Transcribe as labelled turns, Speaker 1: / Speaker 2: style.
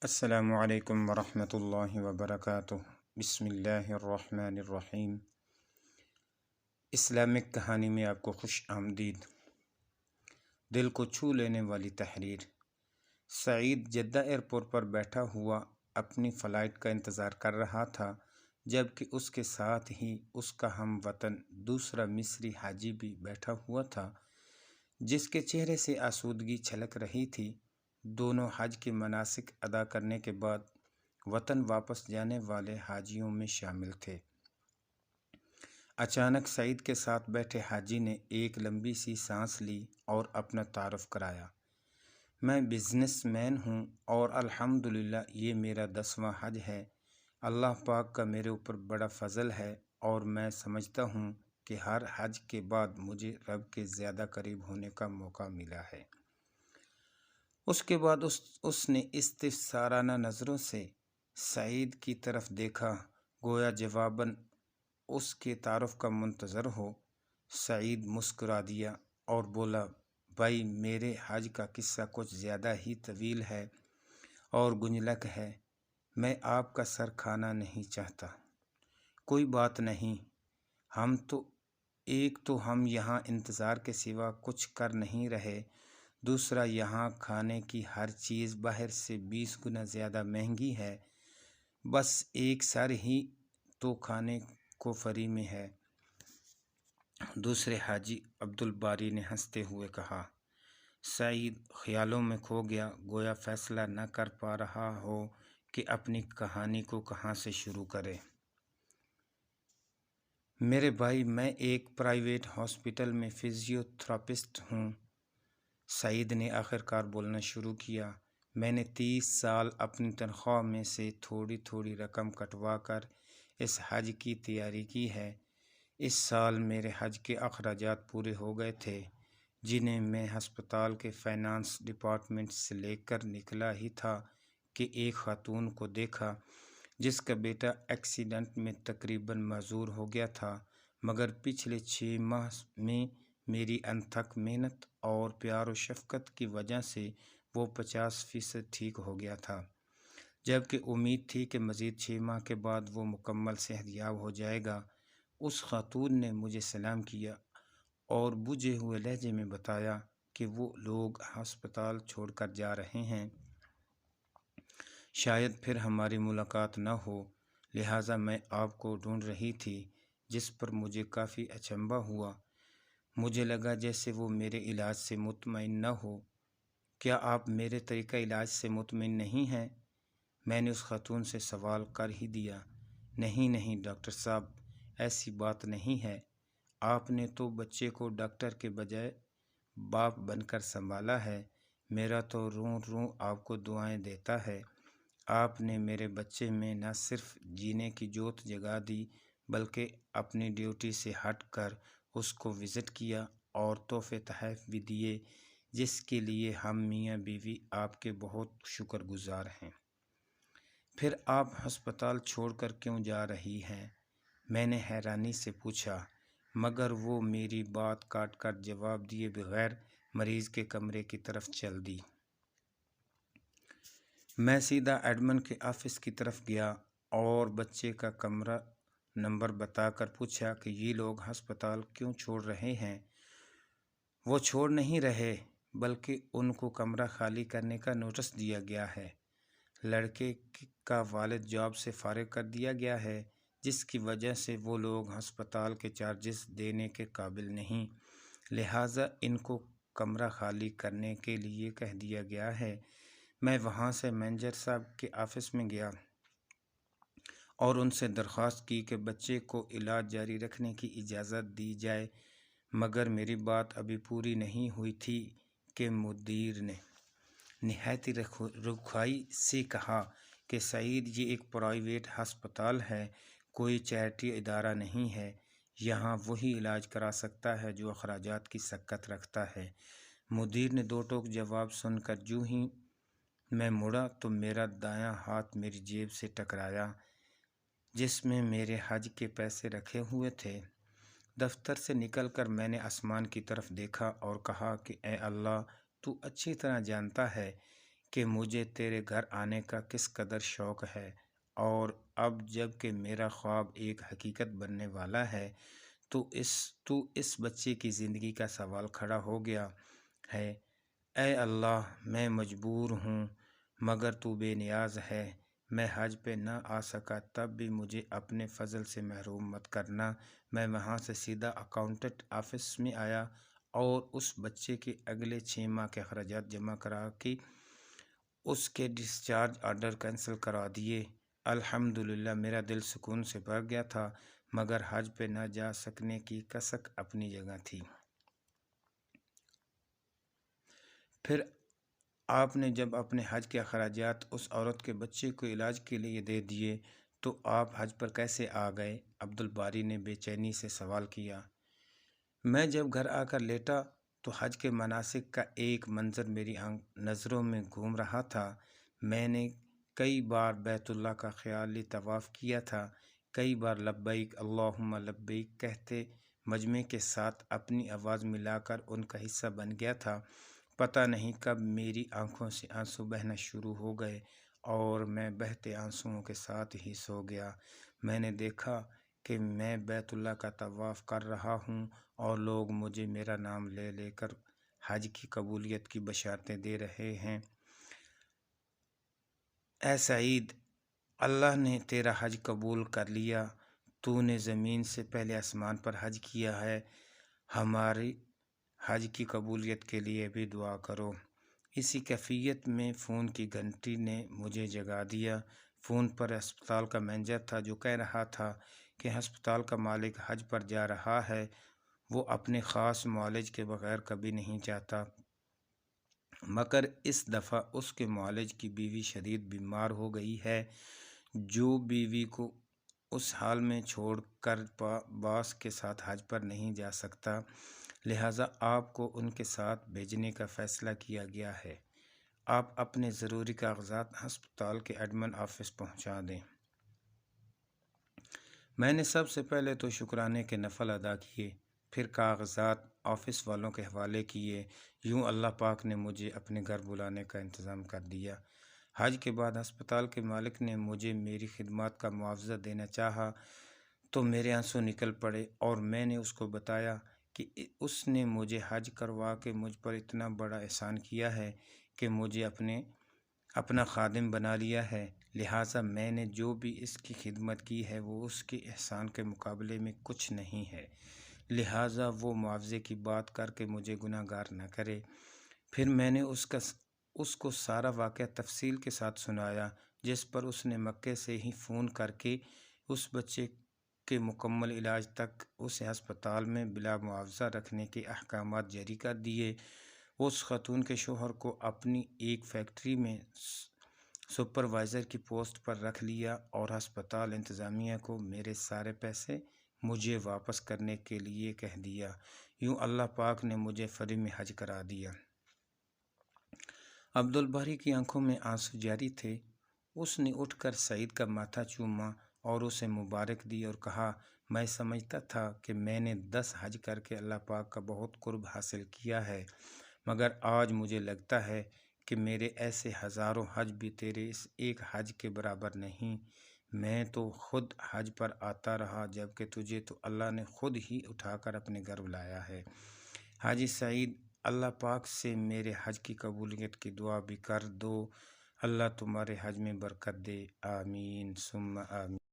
Speaker 1: السلام علیکم ورحمۃ اللہ وبرکاتہ۔ بسم اللہ الرحمن الرحیم۔ اسلامک کہانی میں آپ کو خوش آمدید۔ دل کو چھو لینے والی تحریر۔ سعید جدہ ایئرپورٹ پر بیٹھا ہوا اپنی فلائٹ کا انتظار کر رہا تھا، جبکہ اس کے ساتھ ہی اس کا ہم وطن دوسرا مصری حاجی بھی بیٹھا ہوا تھا، جس کے چہرے سے آسودگی چھلک رہی تھی۔ دونوں حج کے مناسک ادا کرنے کے بعد وطن واپس جانے والے حاجیوں میں شامل تھے۔ اچانک سعید کے ساتھ بیٹھے حاجی نے ایک لمبی سی سانس لی اور اپنا تعارف کرایا۔ میں بزنس مین ہوں اور الحمدللہ یہ میرا 10واں حج ہے۔ اللہ پاک کا میرے اوپر بڑا فضل ہے اور میں سمجھتا ہوں کہ ہر حج کے بعد مجھے رب کے زیادہ قریب ہونے کا موقع ملا ہے۔ اس کے بعد اس نے استفسارانہ نظروں سے سعید کی طرف دیکھا، گویا جواباً اس کے تعارف کا منتظر ہو۔ سعید مسکرا دیا اور بولا، بھائی میرے حج کا قصہ کچھ زیادہ ہی طویل ہے اور گنجلک ہے، میں آپ کا سر کھانا نہیں چاہتا۔ کوئی بات نہیں، ایک تو ہم یہاں انتظار کے سوا کچھ کر نہیں رہے، دوسرا یہاں کھانے کی ہر چیز باہر سے 20 گنا زیادہ مہنگی ہے، بس ایک سر ہی تو کھانے کو فری میں ہے۔ دوسرے حاجی عبدالباری نے ہنستے ہوئے کہا۔ سعید خیالوں میں کھو گیا، گویا فیصلہ نہ کر پا رہا ہو کہ اپنی کہانی کو کہاں سے شروع کرے۔ میرے بھائی، میں ایک پرائیویٹ ہاسپٹل میں فزیو تھراپسٹ ہوں، سعید نے آخرکار بولنا شروع کیا۔ میں نے 30 سال اپنی تنخواہ میں سے تھوڑی تھوڑی رقم کٹوا کر اس حج کی تیاری کی ہے۔ اس سال میرے حج کے اخراجات پورے ہو گئے تھے، جنہیں میں ہسپتال کے فائنانس ڈپارٹمنٹ سے لے کر نکلا ہی تھا کہ ایک خاتون کو دیکھا جس کا بیٹا ایکسیڈنٹ میں تقریباً معذور ہو گیا تھا، مگر پچھلے 6 ماہ میں میری انتھک محنت اور پیار و شفقت کی وجہ سے وہ 50% ٹھیک ہو گیا تھا، جبکہ امید تھی کہ مزید 6 ماہ کے بعد وہ مکمل صحت یاب ہو جائے گا۔ اس خاتون نے مجھے سلام کیا اور بجھے ہوئے لہجے میں بتایا کہ وہ لوگ ہسپتال چھوڑ کر جا رہے ہیں، شاید پھر ہماری ملاقات نہ ہو، لہٰذا میں آپ کو ڈھونڈ رہی تھی، جس پر مجھے کافی اچنبھا ہوا۔ مجھے لگا جیسے وہ میرے علاج سے مطمئن نہ ہو۔ کیا آپ میرے طریقہ علاج سے مطمئن نہیں ہیں؟ میں نے اس خاتون سے سوال کر ہی دیا۔ نہیں ڈاکٹر صاحب، ایسی بات نہیں ہے، آپ نے تو بچے کو ڈاکٹر کے بجائے باپ بن کر سنبھالا ہے، میرا تو روں آپ کو دعائیں دیتا ہے۔ آپ نے میرے بچے میں نہ صرف جینے کی جوت جگا دی، بلکہ اپنی ڈیوٹی سے ہٹ کر اس کو وزٹ کیا اور تحفے تحائف بھی دیے، جس کے لیے ہم میاں بیوی آپ کے بہت شکر گزار ہیں۔ پھر آپ ہسپتال چھوڑ کر کیوں جا رہی ہیں؟ میں نے حیرانی سے پوچھا، مگر وہ میری بات کاٹ کر جواب دیے بغیر مریض کے کمرے کی طرف چل دی۔ میں سیدھا ایڈمن کے آفس کی طرف گیا اور بچے کا کمرہ نمبر بتا کر پوچھا کہ یہ لوگ ہسپتال کیوں چھوڑ رہے ہیں۔ وہ چھوڑ نہیں رہے، بلکہ ان کو کمرہ خالی کرنے کا نوٹس دیا گیا ہے۔ لڑکے کا والد جاب سے فارغ کر دیا گیا ہے، جس کی وجہ سے وہ لوگ ہسپتال کے چارجز دینے کے قابل نہیں، لہٰذا ان کو کمرہ خالی کرنے کے لیے کہہ دیا گیا ہے۔ میں وہاں سے مینیجر صاحب کے آفس میں گیا اور ان سے درخواست کی کہ بچے کو علاج جاری رکھنے کی اجازت دی جائے، مگر میری بات ابھی پوری نہیں ہوئی تھی کہ مدیر نے نہایت رکھوائی سے کہا کہ سعید، یہ ایک پرائیویٹ ہسپتال ہے، کوئی چیریٹی ادارہ نہیں ہے، یہاں وہی علاج کرا سکتا ہے جو اخراجات کی سکت رکھتا ہے۔ مدیر نے دو ٹوک جواب سن کر جو ہی میں مڑا تو میرا دایاں ہاتھ میری جیب سے ٹکرایا، جس میں میرے حج کے پیسے رکھے ہوئے تھے۔ دفتر سے نکل کر میں نے آسمان کی طرف دیکھا اور کہا کہ اے اللہ، تو اچھی طرح جانتا ہے کہ مجھے تیرے گھر آنے کا کس قدر شوق ہے، اور اب جب کہ میرا خواب ایک حقیقت بننے والا ہے تو اس بچے کی زندگی کا سوال کھڑا ہو گیا ہے۔ اے اللہ، میں مجبور ہوں، مگر تو بے نیاز ہے۔ میں حج پہ نہ آ سکا تب بھی مجھے اپنے فضل سے محروم مت کرنا۔ میں وہاں سے سیدھا اکاؤنٹنٹ آفس میں آیا اور اس بچے کے اگلے 6 ماہ کے اخراجات جمع کرا کے اس کے ڈسچارج آرڈر کینسل کرا دیے۔ الحمدللہ میرا دل سکون سے بھر گیا تھا، مگر حج پہ نہ جا سکنے کی کسک اپنی جگہ تھی۔ پھر آپ نے جب اپنے حج کے اخراجات اس عورت کے بچے کو علاج کے لیے دے دیے تو آپ حج پر کیسے آ گئے؟ عبدالباری نے بے چینی سے سوال کیا۔ میں جب گھر آ کر لیٹا تو حج کے مناسک کا ایک منظر میری نظروں میں گھوم رہا تھا۔ میں نے کئی بار بیت اللہ کا خیالی طواف کیا تھا، کئی بار لبیک اللہم لبیک کہتے مجمع کے ساتھ اپنی آواز ملا کر ان کا حصہ بن گیا تھا۔ پتہ نہیں کب میری آنکھوں سے آنسو بہنا شروع ہو گئے اور میں بہتے آنسوؤں کے ساتھ ہی سو گیا۔ میں نے دیکھا کہ میں بیت اللہ کا طواف کر رہا ہوں اور لوگ مجھے میرا نام لے لے کر حج کی قبولیت کی بشارتیں دے رہے ہیں۔ اے سعید، اللہ نے تیرا حج قبول کر لیا، تو نے زمین سے پہلے آسمان پر حج کیا ہے، ہماری حج کی قبولیت کے لیے بھی دعا کرو۔ اسی کیفیت میں فون کی گھنٹی نے مجھے جگا دیا۔ فون پر ہسپتال کا مینیجر تھا جو کہہ رہا تھا کہ ہسپتال کا مالک حج پر جا رہا ہے، وہ اپنے خاص معالج کے بغیر کبھی نہیں جاتا، مگر اس دفعہ اس کے معالج کی بیوی شدید بیمار ہو گئی ہے، جو بیوی کو اس حال میں چھوڑ کر باس کے ساتھ حج پر نہیں جا سکتا، لہٰذا آپ کو ان کے ساتھ بھیجنے کا فیصلہ کیا گیا ہے۔ آپ اپنے ضروری کاغذات ہسپتال کے ایڈمن آفس پہنچا دیں۔ میں نے سب سے پہلے تو شکرانے کے نفل ادا کیے، پھر کاغذات آفس والوں کے حوالے کیے۔ یوں اللہ پاک نے مجھے اپنے گھر بلانے کا انتظام کر دیا۔ حج کے بعد ہسپتال کے مالک نے مجھے میری خدمات کا معاوضہ دینا چاہا تو میرے آنسو نکل پڑے اور میں نے اس کو بتایا کہ اس نے مجھے حج کروا کے مجھ پر اتنا بڑا احسان کیا ہے کہ مجھے اپنا خادم بنا لیا ہے، لہٰذا میں نے جو بھی اس کی خدمت کی ہے وہ اس کے احسان کے مقابلے میں کچھ نہیں ہے، لہٰذا وہ معاوضے کی بات کر کے مجھے گناہ گار نہ کرے۔ پھر میں نے اس کو سارا واقعہ تفصیل کے ساتھ سنایا، جس پر اس نے مکے سے ہی فون کر کے اس بچے کے مکمل علاج تک اسے ہسپتال میں بلا معاوضہ رکھنے کے احکامات جاری کر دیے۔ اس خاتون کے شوہر کو اپنی ایک فیکٹری میں سپروائزر کی پوسٹ پر رکھ لیا اور ہسپتال انتظامیہ کو میرے سارے پیسے مجھے واپس کرنے کے لیے کہہ دیا۔ یوں اللہ پاک نے مجھے فری میں حج کرا دیا۔ عبدالباری کی آنکھوں میں آنسو جاری تھے۔ اس نے اٹھ کر سعید کا ماتھا چوما اور اسے مبارک دی اور کہا، میں سمجھتا تھا کہ میں نے 10 حج کر کے اللہ پاک کا بہت قرب حاصل کیا ہے، مگر آج مجھے لگتا ہے کہ میرے ایسے ہزاروں حج بھی تیرے اس ایک حج کے برابر نہیں۔ میں تو خود حج پر آتا رہا جبکہ تجھے تو اللہ نے خود ہی اٹھا کر اپنے گھر بلایا ہے۔ حاجی سعید، اللہ پاک سے میرے حج کی قبولیت کی دعا بھی کر دو، اللہ تمہارے حج میں برکت دے، آمین ثم آمین۔